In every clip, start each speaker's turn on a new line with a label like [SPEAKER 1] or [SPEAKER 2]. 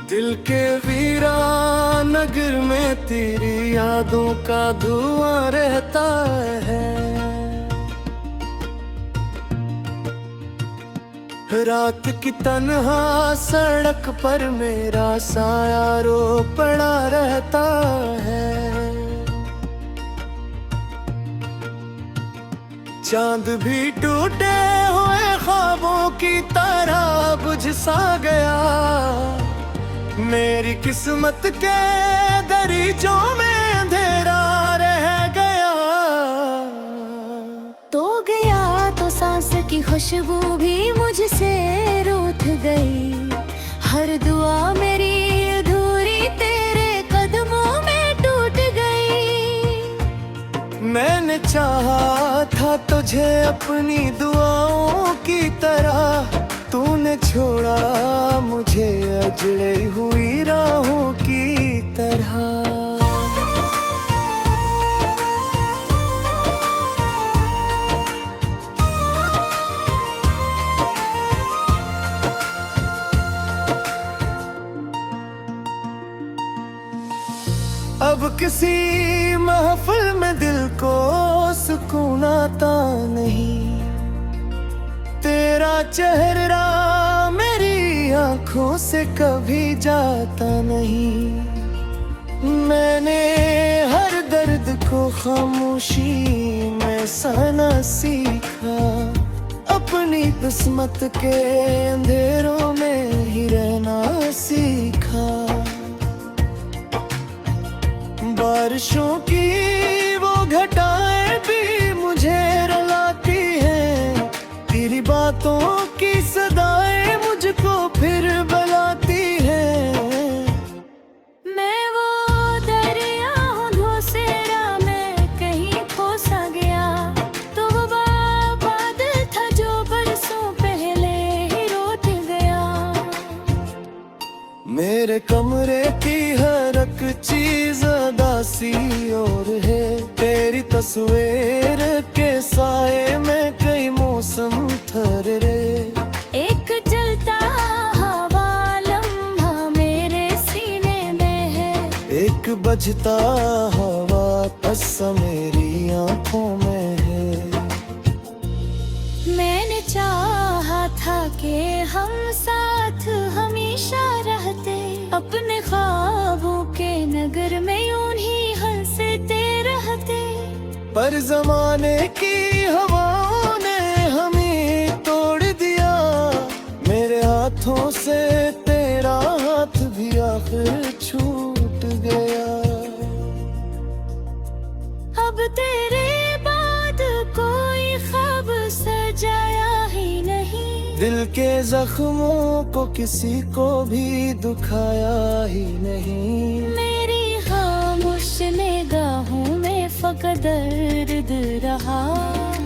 [SPEAKER 1] दिल के वीरान नगर में तेरी यादों का धुआं रहता है। रात की तन्हा सड़क पर मेरा साया रो पड़ा रहता है। चांद भी टूटे हुए ख्वाबों की तरह बुझ सा गया। मेरी किस्मत के दरीचों में अंधेरा रह गया।
[SPEAKER 2] तो गया तो सांस की खुशबू भी मुझसे रूठ गई। हर दुआ मेरी अधूरी तेरे कदमों में टूट गई।
[SPEAKER 1] मैंने चाहा था तुझे अपनी दुआओं की तरह, तूने छोड़ा मुझे अजड़े हुई राहों की तरह। अब किसी महफिल में दिल को सुकून आता नहीं। तेरा चेहरा मेरी आंखों से कभी जाता नहीं। मैंने हर दर्द को खामोशी में सहना सीखा। अपनी किस्मत के अंधेरों में ही रहना सीखा। बारिशों की वो घटाएं भी मुझे रुलाती हैं। तेरी बातों की सदाएं मुझको फिर बुलाती हैं।
[SPEAKER 2] मैं वो दरिया हूँ धोसेरा में कहीं खो सा गया। तो वो बादल था जो बरसों पहले ही रोट गया।
[SPEAKER 1] मेरे कमरे की हर एक चीज उदासी और है। तेरी तस्वीर के साए में कई मौसम ठहरे।
[SPEAKER 2] एक जलता हवा लम्हा मेरे सीने में है।
[SPEAKER 1] एक बजता हवा तस्सा मेरी आंखों में है।
[SPEAKER 2] मैंने चाहा था कि हम साथ हमेशा रहते। अपने ख्वाबों के नगर में यूं ही हंसते रहते।
[SPEAKER 1] पर जमाने की हवाओं ने हमें तोड़ दिया। मेरे हाथों से तेरा हाथ भी आखिर छूट गया।
[SPEAKER 2] अब तेरे बाद कोई ख्वाब सजाया ही नहीं।
[SPEAKER 1] दिल के जख्मों को किसी को भी दुखाया ही नहीं।
[SPEAKER 2] मेरी खामोश निगाहों में फकत दर्द रहा।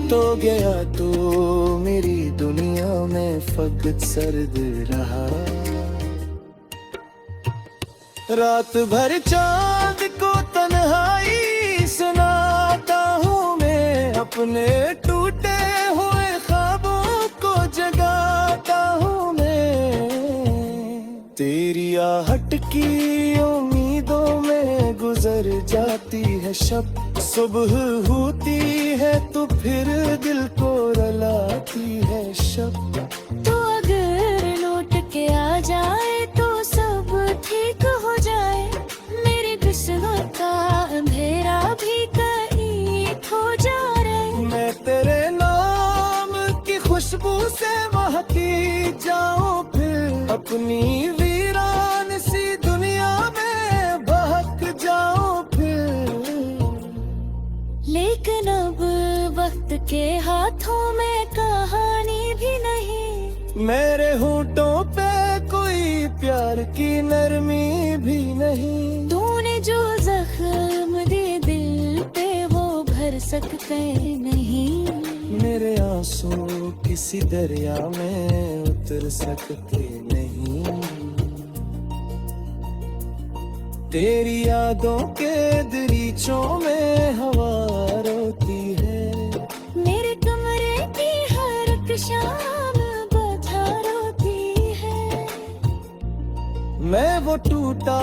[SPEAKER 1] तो गया तो मेरी दुनिया में फकत सर्द रहा। रात भर चांद को तन्हाई सुनाता हूँ मैं। अपने टूटे हुए ख्वाबों को जगाता हूँ मैं। तेरी आहट की उम्मीदों में गुजर जाती है शब। सुबह होती है तो फिर दिल को रुलाती है शब।
[SPEAKER 2] तो अगर लौट के आ जाए तो सब ठीक हो जाए। मेरी किस्मत का अंधेरा भी कहीं खो जा रहे।
[SPEAKER 1] मैं तेरे नाम की खुशबू से महकी जाऊं फिर। अपनी वीरान सी दुनिया में बहक जाऊं फिर।
[SPEAKER 2] लेकिन अब वक्त के हाथों में कहानी भी नहीं।
[SPEAKER 1] मेरे होठों पे कोई प्यार की नरमी भी नहीं।
[SPEAKER 2] तूने जो जख्म दे दिल पे वो भर सकते नहीं।
[SPEAKER 1] मेरे आंसू किसी दरिया में उतर सकते नहीं। तेरी यादों के दरीचों में हवा रोती है।
[SPEAKER 2] मेरे कमरे की हर एक शाम बधा रोती है।
[SPEAKER 1] मैं वो टूटा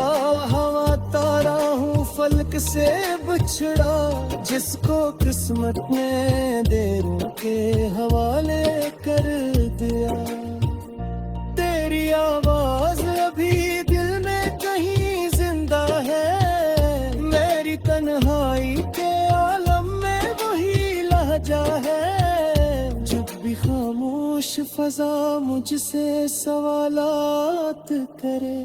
[SPEAKER 1] हवा तारा हूँ फलक से बिछड़ा, जिसको किस्मत ने देरों के हवाले कर दिया। तेरी आवाज अभी दिल में कहीं जिंदा है, मेरी तन्हाई के आलम में वही लहजा है। जब भी खामोश फजा मुझसे सवालात करे,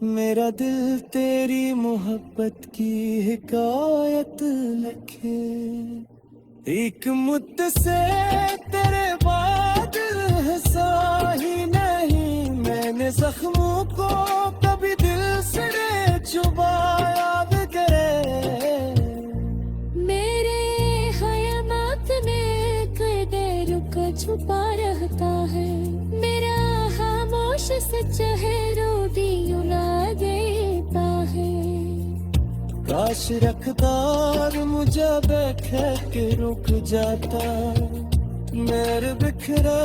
[SPEAKER 1] मेरा दिल तेरी मोहब्बत की हिकायत लिखे। एक मुद्दे तेरे बाद हंसा ही नहीं, मैंने जख्मों को कभी दिल से चुबाया करे।
[SPEAKER 2] मेरे ख़यामात में कदे रुक छुपा रहता है, मेरा खामोश से चेहरा भी उड़ा देता है।
[SPEAKER 1] काश रखदार मुझे देखे के रुक जाता, मेरे बिखरा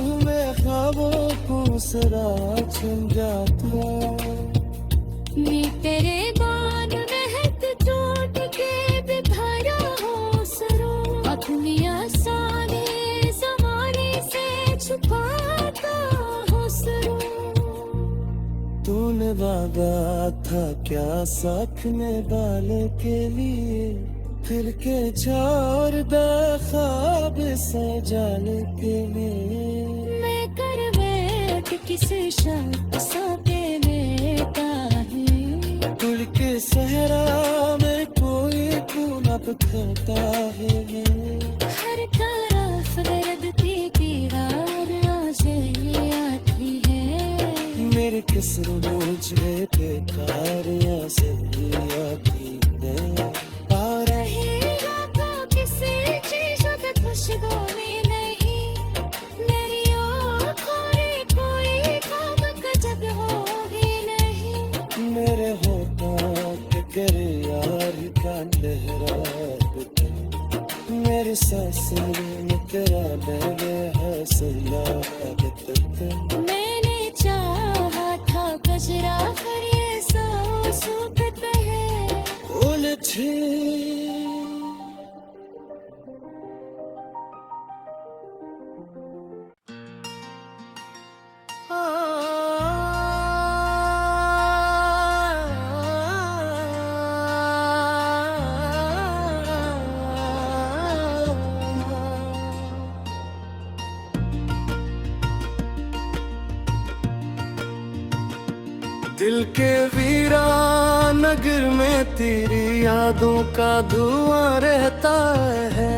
[SPEAKER 1] हुए ख्वाबों को सरा छुन जाता।
[SPEAKER 2] मैं तेरे बान महक टूट के बिखरा हो सरूं, अपनी आसानी ज़माने से छुपाता हो सरूं।
[SPEAKER 1] तूने वादा था क्या साथ में बाल के लिए, फिर के चार बेख्वाब सजाल के लिए।
[SPEAKER 2] मैं कर बैठ किसी शर्त सा पे लेता है,
[SPEAKER 1] गुल के सहरा में कोई खून बिखरता है।
[SPEAKER 2] हर तरफ दर्द की दीवार नजर आती है,
[SPEAKER 1] मेरे किस मुझे बेकार से आती है।
[SPEAKER 2] आ रही रातों किसी चीज़ की खुशबू में नहीं, मेरी आँखों में कोई ख्वाब का जग होगी नहीं।
[SPEAKER 1] मेरे होठों के करे यार का लहरा दे, मेरे सांसें में तेरा लहरे हौसला दे।
[SPEAKER 2] मैंने चाहा था गजरा पर ये सूखते हैं
[SPEAKER 1] उलझे। दिल के वीरान नगर में तेरी यादों का धुआं रहता है।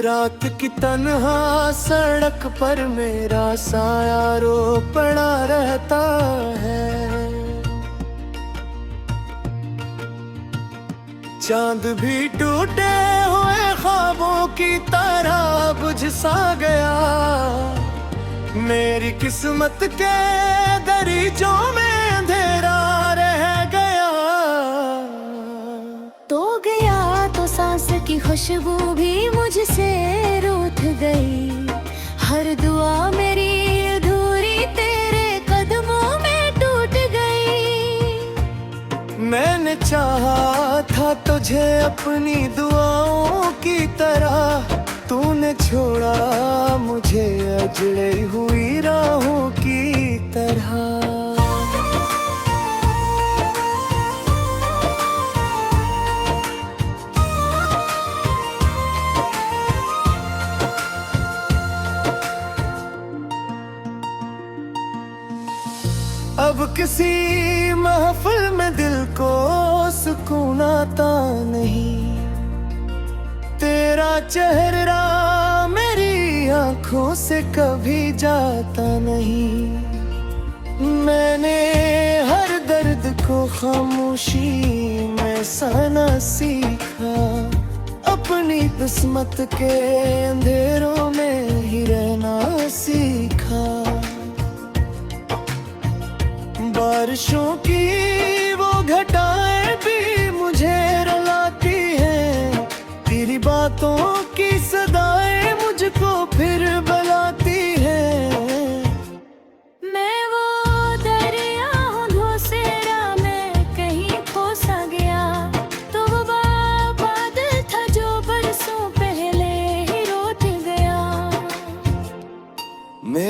[SPEAKER 1] रात की तन्हा सड़क पर मेरा साया रो पड़ा रहता है। चांद भी टूटे हुए ख्वाबों की तरह बुझ सा गया, मेरी किस्मत के दरीचों में अंधेरा रह गया।
[SPEAKER 2] तो गया तो सांस की खुशबू भी मुझसे रूठ गई, हर दुआ मेरी अधूरी तेरे कदमों में टूट गई।
[SPEAKER 1] मैंने चाहा था तुझे अपनी दुआओं की तरह, तूने छोड़ा मुझे अजड़े हुई राहों की तरह। अब किसी महफिल में दिल को सुकून आता नहीं, तेरा चेहरा मेरी आंखों से कभी जाता नहीं। मैंने हर दर्द को खामोशी में सहना सीखा, अपनी किस्मत के अंधेरों में ही रहना सीखा। बारिशों की वो घटाएं भी मुझे रुलाती हैं, तेरी बातों की सदाएं मुझको फिर बुलाती हैं।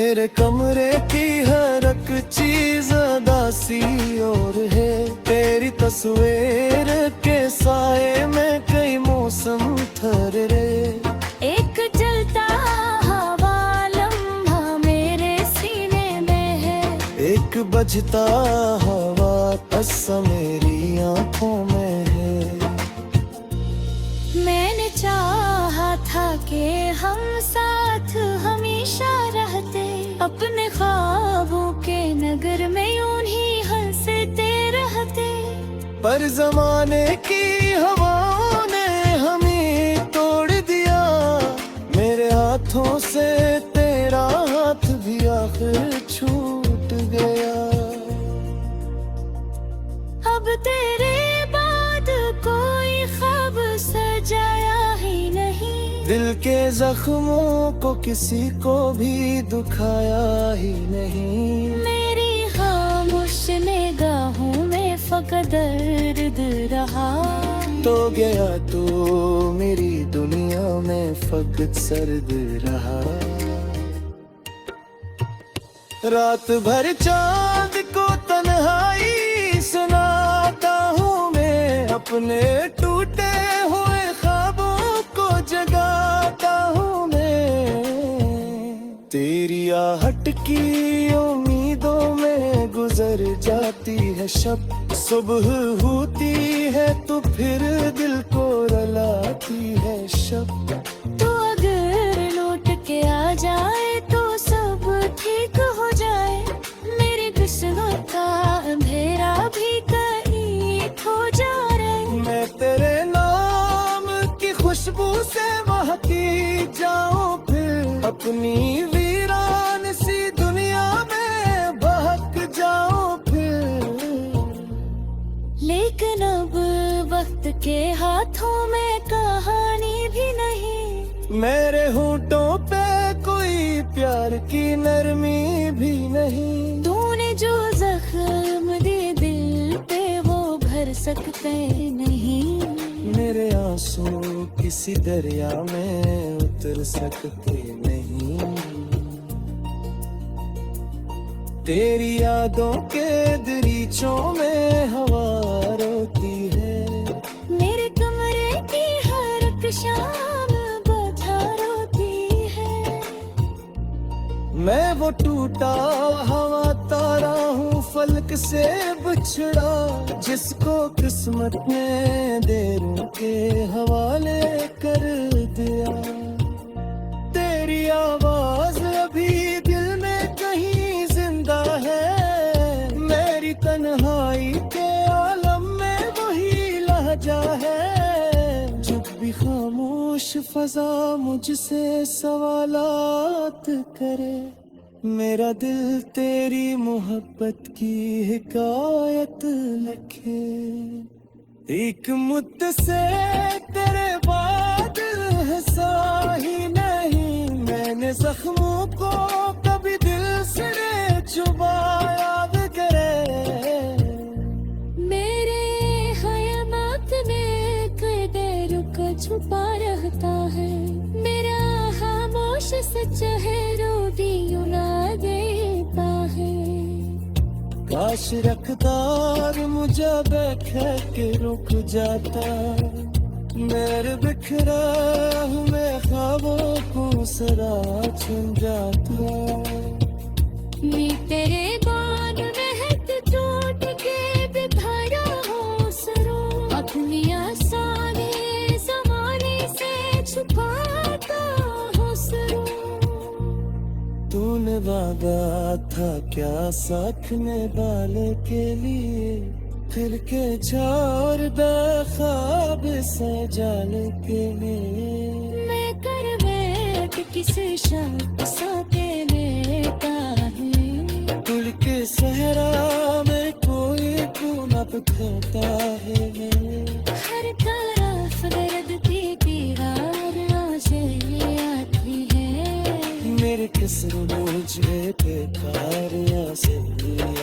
[SPEAKER 1] मेरे कमरे की हर एक चीज अदासी और है, तेरी तस्वीर के साए में कई मौसम ठहरे।
[SPEAKER 2] एक जलता हवा लम्हा मेरे सीने में है,
[SPEAKER 1] एक बजता हवा तस्सा मेरी आंखों में है।
[SPEAKER 2] मैंने चाहा था कि हम साथ हमेशा रहते, अपने ख्वाबों के नगर में यूं ही हंसते रहते।
[SPEAKER 1] पर जमाने की हवाओं ने हमें तोड़ दिया, मेरे हाथों से तेरा हाथ भी आखिर छूट गया।
[SPEAKER 2] अब तेरे बाद कोई ख्वाब सजाया ही नहीं,
[SPEAKER 1] दिल के जख्मों को किसी को भी दुखाया ही नहीं।
[SPEAKER 2] मेरी खामोश निगाहों में फकत दर्द रहा।
[SPEAKER 1] तो गया तू मेरी दुनिया में फकत सर्द रहा। रात भर चांद को तन्हाई सुनाता हूँ मैं, अपने टूटे हुए ख्वाबों को जगाता हूँ मैं। तेरी आहट की उम्मीदों में गुजर जाती है शब, सुबह होती है तो फिर दिल को रुलाती है शब।
[SPEAKER 2] तो अगर लौट के आ जाए तो सब ठीक हो जाए, मेरी किस्मत का अंधेरा भी कहीं खो जा रहे।
[SPEAKER 1] मैं तेरे नाम की खुशबू से महकी जाऊं, फिर अपनी वीरान सी दुनिया में बहक जाऊं फिर।
[SPEAKER 2] लेकिन अब वक्त के हाथों में कहानी भी नहीं,
[SPEAKER 1] मेरे होंठों पे कोई प्यार की नरमी भी नहीं।
[SPEAKER 2] तूने जो जख्म दे दिल पे वो भर सकते नहीं।
[SPEAKER 1] मेरे आंसू किसी दरिया में उतर सकते नहीं। तेरी यादों के दरीचों में हवा रोती है,
[SPEAKER 2] मेरे कमरे की हर एक शाम बधा रोती है।
[SPEAKER 1] मैं वो टूटा हवा तारा हूँ फलक से बिछड़ा, जिसको किस्मत ने देरों के हवाले कर दिया। तेरी आवाज अभी दिल में कहीं जिंदा है, मेरी तन्हाई के आलम में वही लहजा है। जब भी खामोश फजा मुझसे सवालात करे, मेरा दिल तेरी मोहब्बत की हिकायत लिखे। एक मुद्दत से तेरे बाद हंसा ही नहीं, मैंने जख्मों को कभी दिल से छुपाया करे।
[SPEAKER 2] मेरे ख़यालात में कदर का छुपा रहता है, मेरा खामोश सच है रो भी यूं ना देता है।
[SPEAKER 1] काश रखदार मुझे बैठा के रुक जाता, मेरे बिखरा मैं ख्वाबों को सरा छुन जाता।
[SPEAKER 2] मैं तेरे बाग महक टूट के बिखरा हो सरो, अपनी आसानी ज़माने से छुपाता हो सरो।
[SPEAKER 1] तूने वादा था क्या साथ निभाने के लिए, फिर के झाड़ बेख्वाब सजाने के लिए।
[SPEAKER 2] मैं कर बैठ किस शख्स के लेता है,
[SPEAKER 1] दिल के सहरा में कोई पूनप खोता है।
[SPEAKER 2] हर तरफ दर्द की दीवार से आती है,
[SPEAKER 1] मेरे किस्र मुझे बेकार से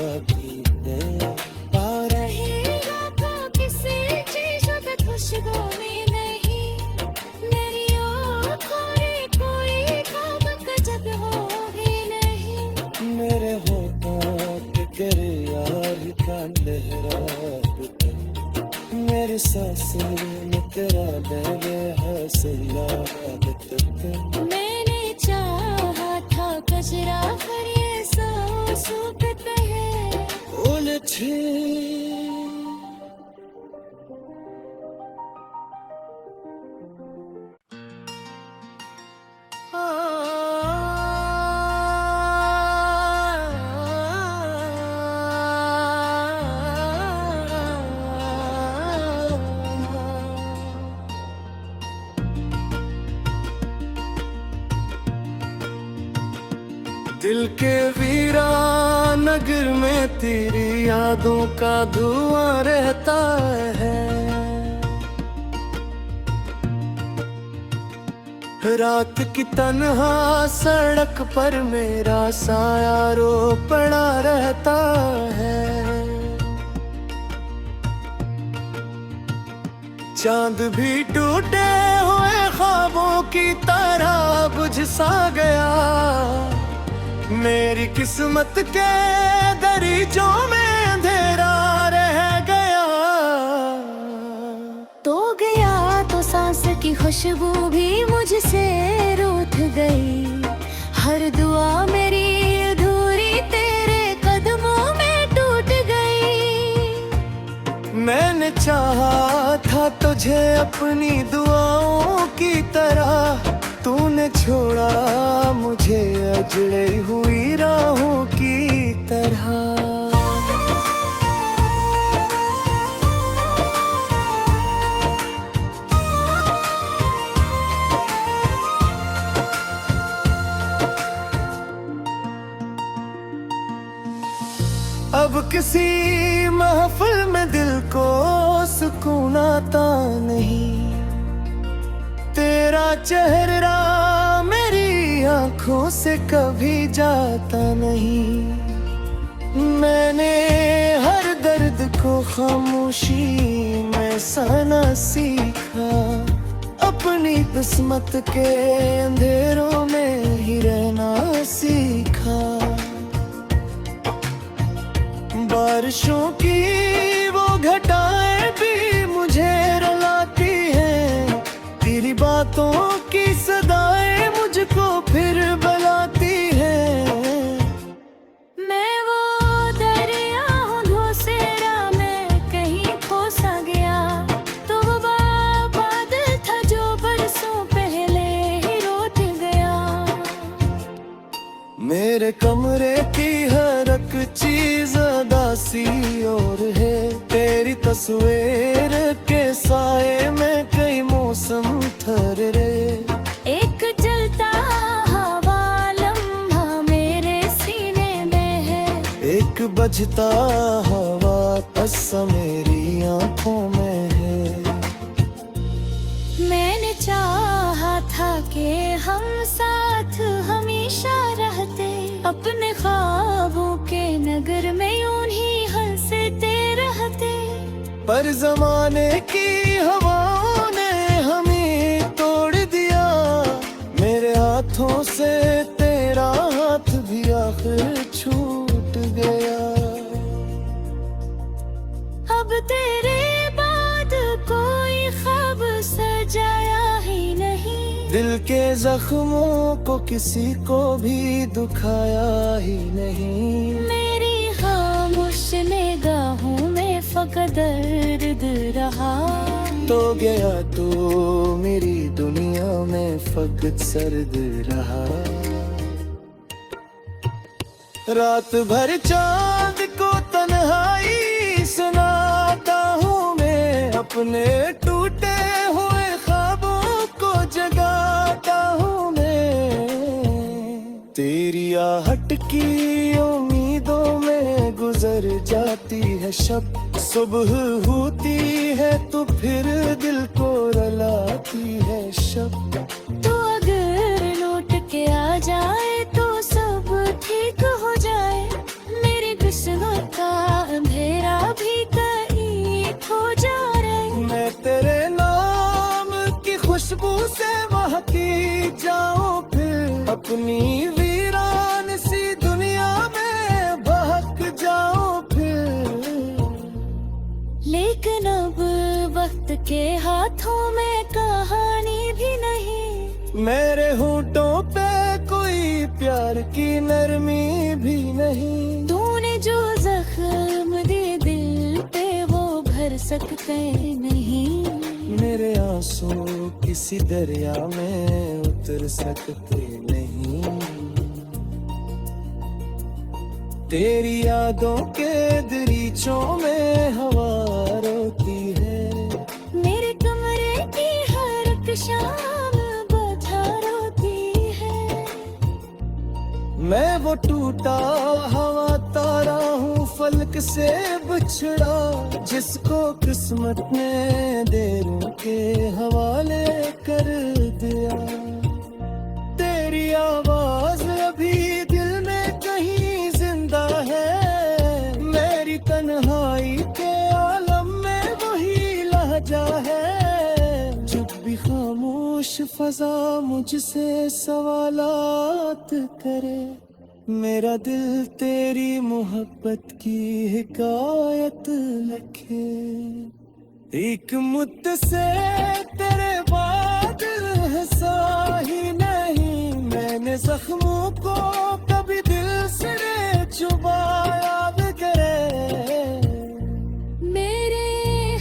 [SPEAKER 1] आती है।
[SPEAKER 2] पा रही रातों किसी चीज़ पे खुशबू में नहीं, मेरी आँखों में कोई ख्वाब का जब हो ही नहीं।
[SPEAKER 1] दिल के वीरान नगर में तेरी यादों का धुआं रहता है। रात की तन्हा सड़क पर मेरा साया रो पड़ा रहता है। चांद भी टूटे हुए ख्वाबों की तरह बुझ सा गया। मेरी किस्मत के दरीचों में अंधेरा रह गया।
[SPEAKER 2] तो गया तो सांस की खुशबू भी मुझसे रूठ गई। हर दुआ मेरी अधूरी तेरे कदमों में टूट गई।
[SPEAKER 1] मैंने चाहा था तुझे अपनी दुआओं की तरह, तूने छोड़ा मुझे अजड़े हुई राहों की तरह। अब किसी महफिल में दिल को सुकून आता नहीं। तेरा चेहरा मेरी आंखों से कभी जाता नहीं। मैंने हर दर्द को खामोशी में सहना सीखा। अपनी किस्मत के अंधेरों में ही रहना सीखा। बारिशों की वो घटाएं भी मुझे रुलाती हैं। तेरी बातों की सदाएं मुझको फिर बुलाती हैं।
[SPEAKER 2] मैं वो दरिया हूँ धोसेरा में कहीं खो सा गया। तो वो बादल था जो बरसों पहले ही रोट गया।
[SPEAKER 1] मेरे कमरे की हर एक चीज उदासी और है। तेरी तस्वीर के साए में कई मौसम ठहरे।
[SPEAKER 2] एक जलता हवा लम्हा मेरे सीने में है।
[SPEAKER 1] एक बजता हवा तस्सा मेरी आंखों में है।
[SPEAKER 2] मैंने चाहा था कि हम साथ हमेशा रहते। अपने ख्वाबों के नगर में यूं ही हंसते रहते।
[SPEAKER 1] पर जमाने की हवाओं ने हमें तोड़ दिया। मेरे हाथों से तेरा हाथ भी आखिर छूट गया।
[SPEAKER 2] अब तेरे बाद कोई ख्वाब सजाया ही नहीं।
[SPEAKER 1] दिल के जख्मों को किसी को भी दुखाया ही नहीं।
[SPEAKER 2] मेरी खामोश निगाहों में फकत दर्द रहा।
[SPEAKER 1] तो गया तो मेरी दुनिया में फकत सर्द रहा। रात भर चांद को तन्हाई सुनाता हूँ मैं। अपने टूटे हुए ख्वाबों को जगाता हूँ मैं। तेरी आहट की उम्मीदों में गुजर जाती है शब। सुबह होती है तो फिर दिल को रुलाती है शब।
[SPEAKER 2] तो अगर लौट के आ जाए तो सब ठीक हो जाए। मेरी किस्मत का अंधेरा भी कहीं खो जाए।
[SPEAKER 1] मैं तेरे नाम की खुशबू से महकी जाऊं फिर। अपनी वीरान सी दुनिया में बहक जाऊं फिर।
[SPEAKER 2] लेकिन अब वक्त के हाथों में कहानी भी नहीं।
[SPEAKER 1] मेरे होठों पे कोई प्यार की नरमी भी नहीं।
[SPEAKER 2] तूने जो जख्म दिए दिल पे वो भर सकते नहीं।
[SPEAKER 1] मेरे आंसू किसी दरिया में उतर सकते नहीं। तेरी यादों के दरीचों में हवा रोती है।
[SPEAKER 2] मेरे कमरे की हर एक शाम बता रोती है।
[SPEAKER 1] मैं वो टूटा, हवा तारा हूँ फलक से बिछड़ा, जिसको किस्मत ने देरों के हवाले कर दिया। तेरी आवाज अभी दिल में कहीं जिंदा है, मेरी तन्हाई के आलम में वही लहजा है। जब भी खामोश फजा मुझसे सवालात करे, मेरा दिल तेरी मोहब्बत की हिकायत लिखे। एक मुद्दे तेरे बाद हंसा ही नहीं, मैंने जख्मों को कभी दिल से छुपाया भी करे।
[SPEAKER 2] मेरे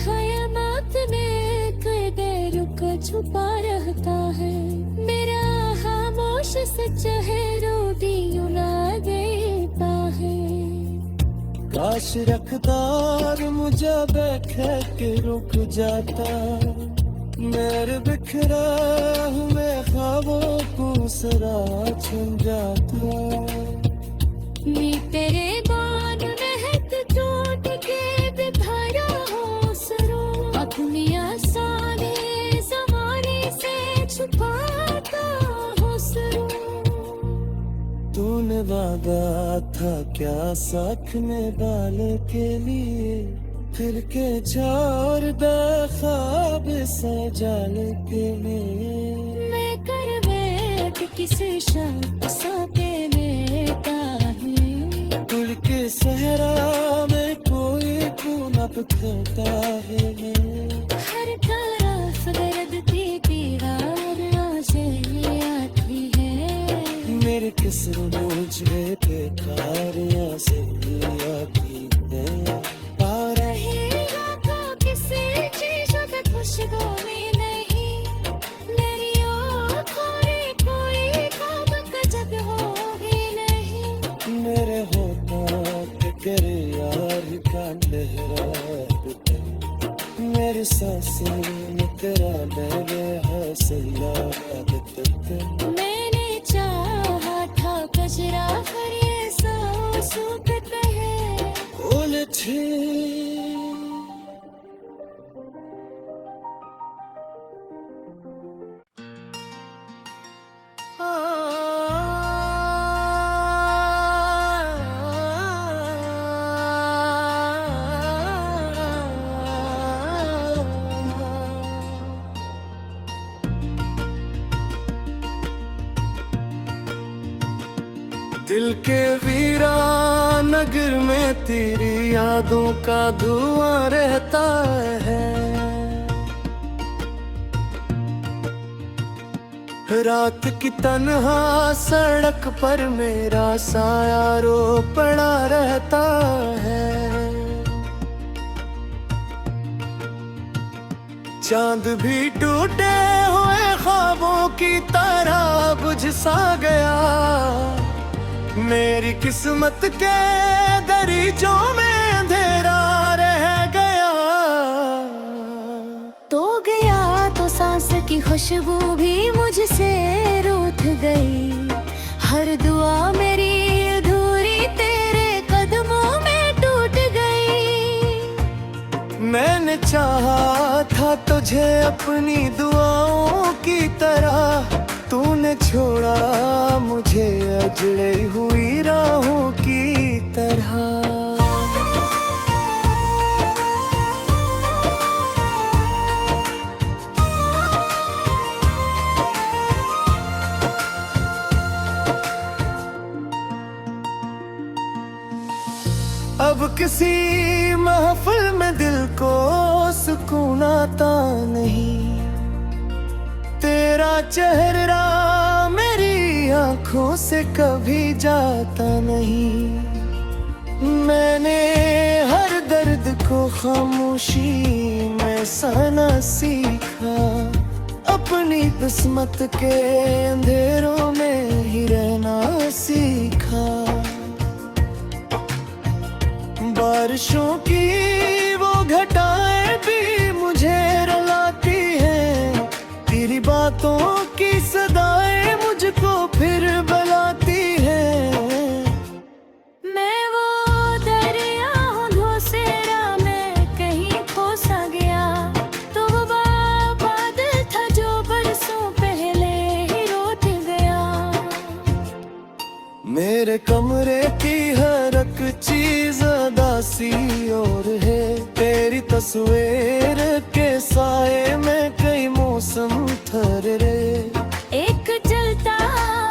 [SPEAKER 2] ख़यालात में कई देर का छुपा रहता है, मेरा खामोश सा चेहरा दियों ना देता है।
[SPEAKER 1] काश रखदार मुझे देख के रुक जाता, मेरे बिखरा हुए ख्वाबों को सरा छुन जाता।
[SPEAKER 2] मैं तेरे बान महक टूट के बिखरा हो सरूं, अपनी आसानी ज़माने से छुपाता हो सरूं।
[SPEAKER 1] तूने वादा था क्या साथ में बाल के लिए, फिर के चार बेख्वाब सजाल के लिए।
[SPEAKER 2] मैं कर बैठ किसी शख्स सा पे लेता है,
[SPEAKER 1] गुल के सहरा में कोई पूनब करता है।
[SPEAKER 2] हर तरफ दर्द की दीवार से आती है,
[SPEAKER 1] मेरे किस मुझे बेकार से आती है।
[SPEAKER 2] खुशबू में नहीं, मेरी आँखों में कोई ख्वाब का जब हो ही नहीं।
[SPEAKER 1] मेरे होठों पे तेरे यार का लहरा, मेरी सांसें में तेरा लहरे हौसला।
[SPEAKER 2] मैंने चाहा था कजरा हर ये सूखते हैं
[SPEAKER 1] उलझे। दिल के वीरान नगर में तेरी यादों का धुआं रहता है। रात की तन्हा सड़क पर मेरा साया रो पड़ा रहता है। चांद भी टूटे हुए ख्वाबों की तरह बुझ सा गया, मेरी किस्मत के दरीचों में अंधेरा रह गया।
[SPEAKER 2] तो गया तो सांस की खुशबू भी मुझसे रूठ गई, हर दुआ मेरी अधूरी तेरे कदमों में टूट गई।
[SPEAKER 1] मैंने चाहा था तुझे अपनी दुआओं की तरह, तूने छोड़ा मुझे अजड़े हुई राहों की तरह। अब किसी महफिल में दिल को सुकून आता नहीं, तेरा चेहरा मेरी आंखों से कभी जाता नहीं। मैंने हर दर्द को खामोशी में सहना सीखा, अपनी किस्मत के अंधेरों में ही रहना सीखा। बारिशों की वो घटाएं भी मुझे रुलाती हैं, तेरी बातों की सदाएं मुझको फिर बुलाती हैं। मेरे कमरे की हर एक चीज अदासी और है, तेरी तस्वीर के साए में कई मौसम ठहरे।
[SPEAKER 2] एक जलता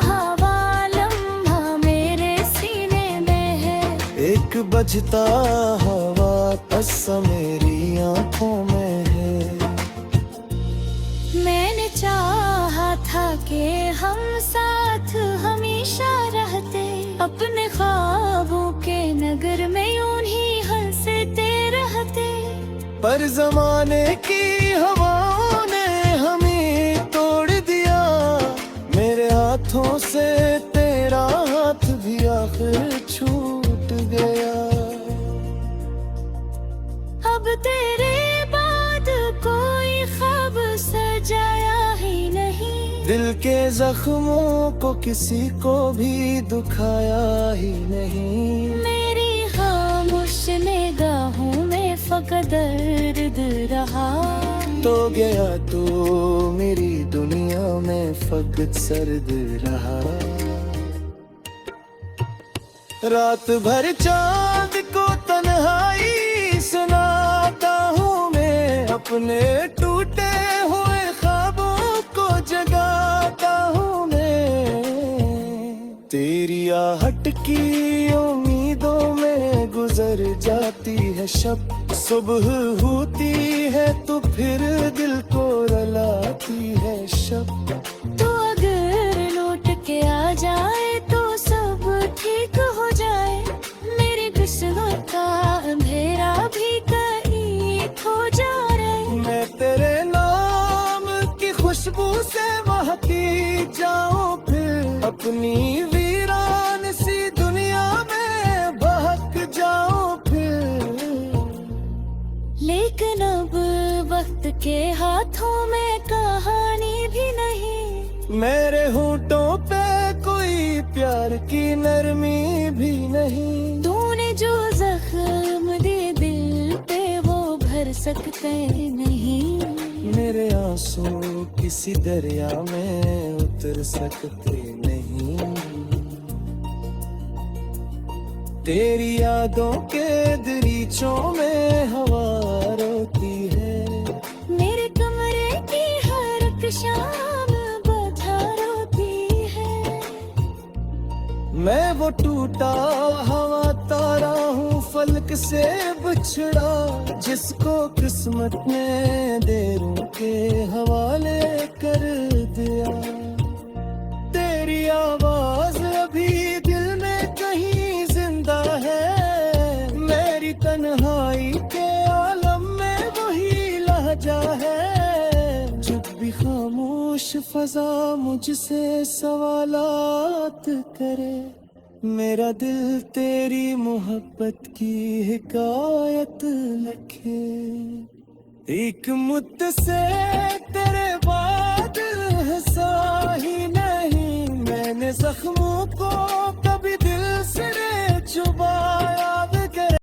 [SPEAKER 2] हवा लम्हा मेरे सीने में है,
[SPEAKER 1] एक बजता हवा तस्सा मेरी आंखों में है।
[SPEAKER 2] मैंने चाहा था कि हम साथ हमेशा रहते, अपने ख्वाबों के नगर में यूं ही हंसते रहते।
[SPEAKER 1] पर जमाने की हवाओं ने हमें तोड़ दिया, मेरे हाथों से तेरा हाथ भी आखिर छूट गया।
[SPEAKER 2] अब तेरे बाद कोई ख्वाब सजाया ही नहीं,
[SPEAKER 1] दिल के जख्मों को किसी को भी दुखाया ही नहीं।
[SPEAKER 2] मेरी खामोश निगाहों में फकत दर्द रहा।
[SPEAKER 1] तो गया तू मेरी दुनिया में फकत सर्द रहा। रात भर चांद को तन्हाई सुनाता हूँ मैं, अपने टूटे हुए ख्वाबों को जगाता हूँ मैं। तेरी आहट की उम्मीदों में गुजर जाती है शब, सुबह होती है तो फिर दिल को रुलाती है शब।
[SPEAKER 2] तो अगर लौट के आ जाए तो सब ठीक हो जाए, मेरी किस्मत का अंधेरा भी कहीं खो जाए।
[SPEAKER 1] मैं तेरे नाम की खुशबू से महकी जाऊं, फिर अपनी वीरान सी दुनिया में बहक जाऊं फिर।
[SPEAKER 2] लेकिन अब वक्त के हाथों में कहानी भी नहीं,
[SPEAKER 1] मेरे होठों पे कोई प्यार की नरमी भी नहीं।
[SPEAKER 2] तूने जो जख्म दे दिल पे वो भर सकते नहीं।
[SPEAKER 1] मेरे आंसू किसी दरिया में उतर सकते नहीं। तेरी यादों के दरीचों में हवा रोती है,
[SPEAKER 2] मेरे कमरे की हर एक शाम बधार होती है।
[SPEAKER 1] मैं वो टूटा हवा तारा हूँ फलक से बिछड़ा, जिसको किस्मत ने देरों के हवाले कर दिया। तेरी आवाज अभी दिल में कहीं जिंदा है, मेरी तन्हाई के आलम में वही लहजा है। जब भी खामोश फजा मुझसे सवालात करे, मेरा दिल तेरी मोहब्बत की हिकायत लिखे। एक मुद्दत से तेरे बाद हंसा ही नहीं, मैंने जख्मों